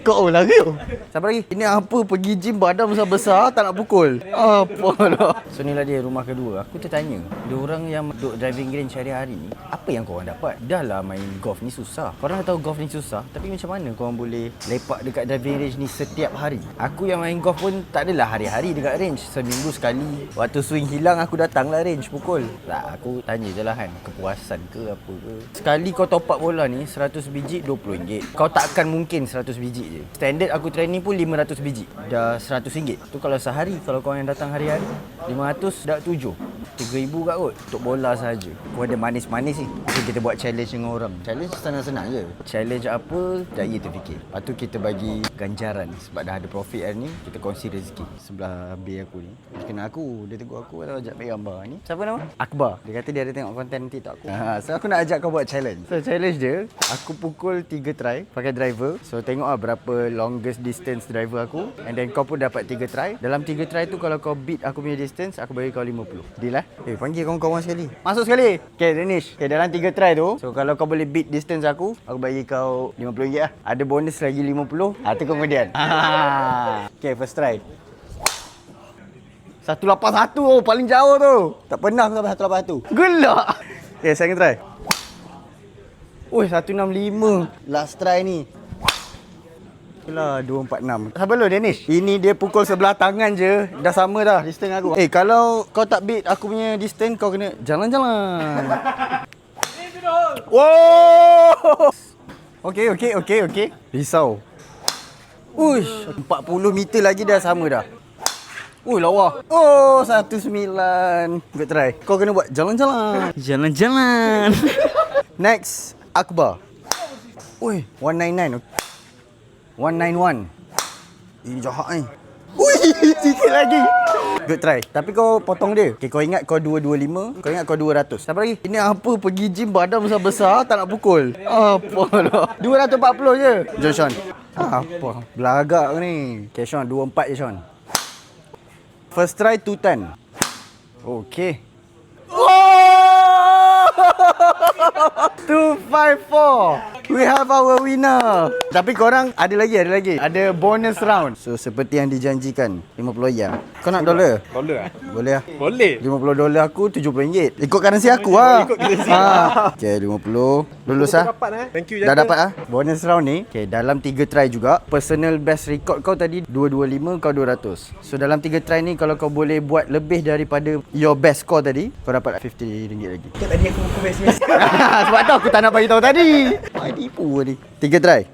Kau lari tu. Sabar lagi. Ini apa pergi gym badan besar-besar tak nak pukul. Apa dah. So inilah dia rumah kedua. Aku tertanya, dia orang yang duduk driving range hari-hari ni, apa yang korang dapat? Dah lah main golf ni susah. Korang dah tahu golf ni susah, tapi macam mana korang boleh lepak dekat driving range ni setiap hari? Aku yang main golf pun tak adalah hari-hari dekat range. Seminggu sekali. Waktu swing hilang aku datang lah range pukul. Tak, aku tanya je lah kan, kepuasan ke apa ke. Sekali kau top up bola ni 100 biji RM20. Kau takkan mungkin 100 biji je. Standard aku training pun 500 biji. Dah RM100. Tu kalau sehari, kalau kau yang datang hari-hari 500 dah 7. 3,000 kat kot untuk bola saja. Kau ada manis-manis ni. Okay, kita buat challenge dengan orang. Challenge senang-senang je. Challenge apa, jaya terfikir. Lepas tu kita bagi ganjaran. Sebab dah ada profit hari ni, kita kongsi rezeki. Sebelah B aku ni, dia kenal aku. Dia tegur aku kalau ajak ambil gambar ni. Siapa nama? Akbar. Dia kata dia ada tengok konten TikTok aku. So aku nak ajak kau buat challenge. So challenge dia, aku pukul 3 try pakai driver. So tengok lah berapa longest distance driver aku. And then kau pun dapat 3 try. Dalam 3 try tu kalau kau beat aku punya distance, aku bagi kau 50. Deal lah? Panggil kawan-kawan sekali. Masuk sekali. Okay, Danish. Okay, dalam 3 try tu, so kalau kau boleh beat distance aku bagi kau RM50 lah. Ada bonus lagi 50. Tu kemudian. Okay, first try. 181 tu, paling jauh tu. Tak pernah aku sampai 181. Gelak. Okay, second try. 165. Last try ni. Itulah 246. Sabar dulu Danish. Ini dia pukul sebelah tangan je. Dah sama dah distance aku. Kalau kau tak beat aku punya distance, kau kena jalan-jalan. Wow. Okay. Risau. Uish, 40 meter lagi dah sama dah. Lawa. 19. Good try. Kau kena buat jalan-jalan. Jalan-jalan. Next, Akbar. 199. 191. Ini jahat ni. Sikit lagi. Good try. Tapi kau potong dia. Okay, kau ingat kau 225. Kau ingat kau 200. Sabar lagi. Ini apa pergi gym badan besar-besar tak nak pukul. Apa dah. 240 je. Jom Sean. Apa? Belagak ni. Okay Sean, 24 je Sean. First try 210. Okay. 254. We have our winner. Tapi korang ada lagi. Ada bonus round. So seperti yang dijanjikan, $50. Kau nak dolar? Dolar? Boleh lah. Boleh. $50 aku RM70. Ikut currency aku lah. Okay, 50. Lulus lah. Thank you. Dah dapat lah. Bonus round ni, okay, dalam 3 try juga. Personal best record kau tadi 225, kau 200. So dalam 3 try ni, kalau kau boleh buat lebih daripada your best score tadi, kau dapat RM50 lagi. Tadi aku buku best. Sebab tu aku tak nak bagi tahu tadi. Tipu tadi. 3 try.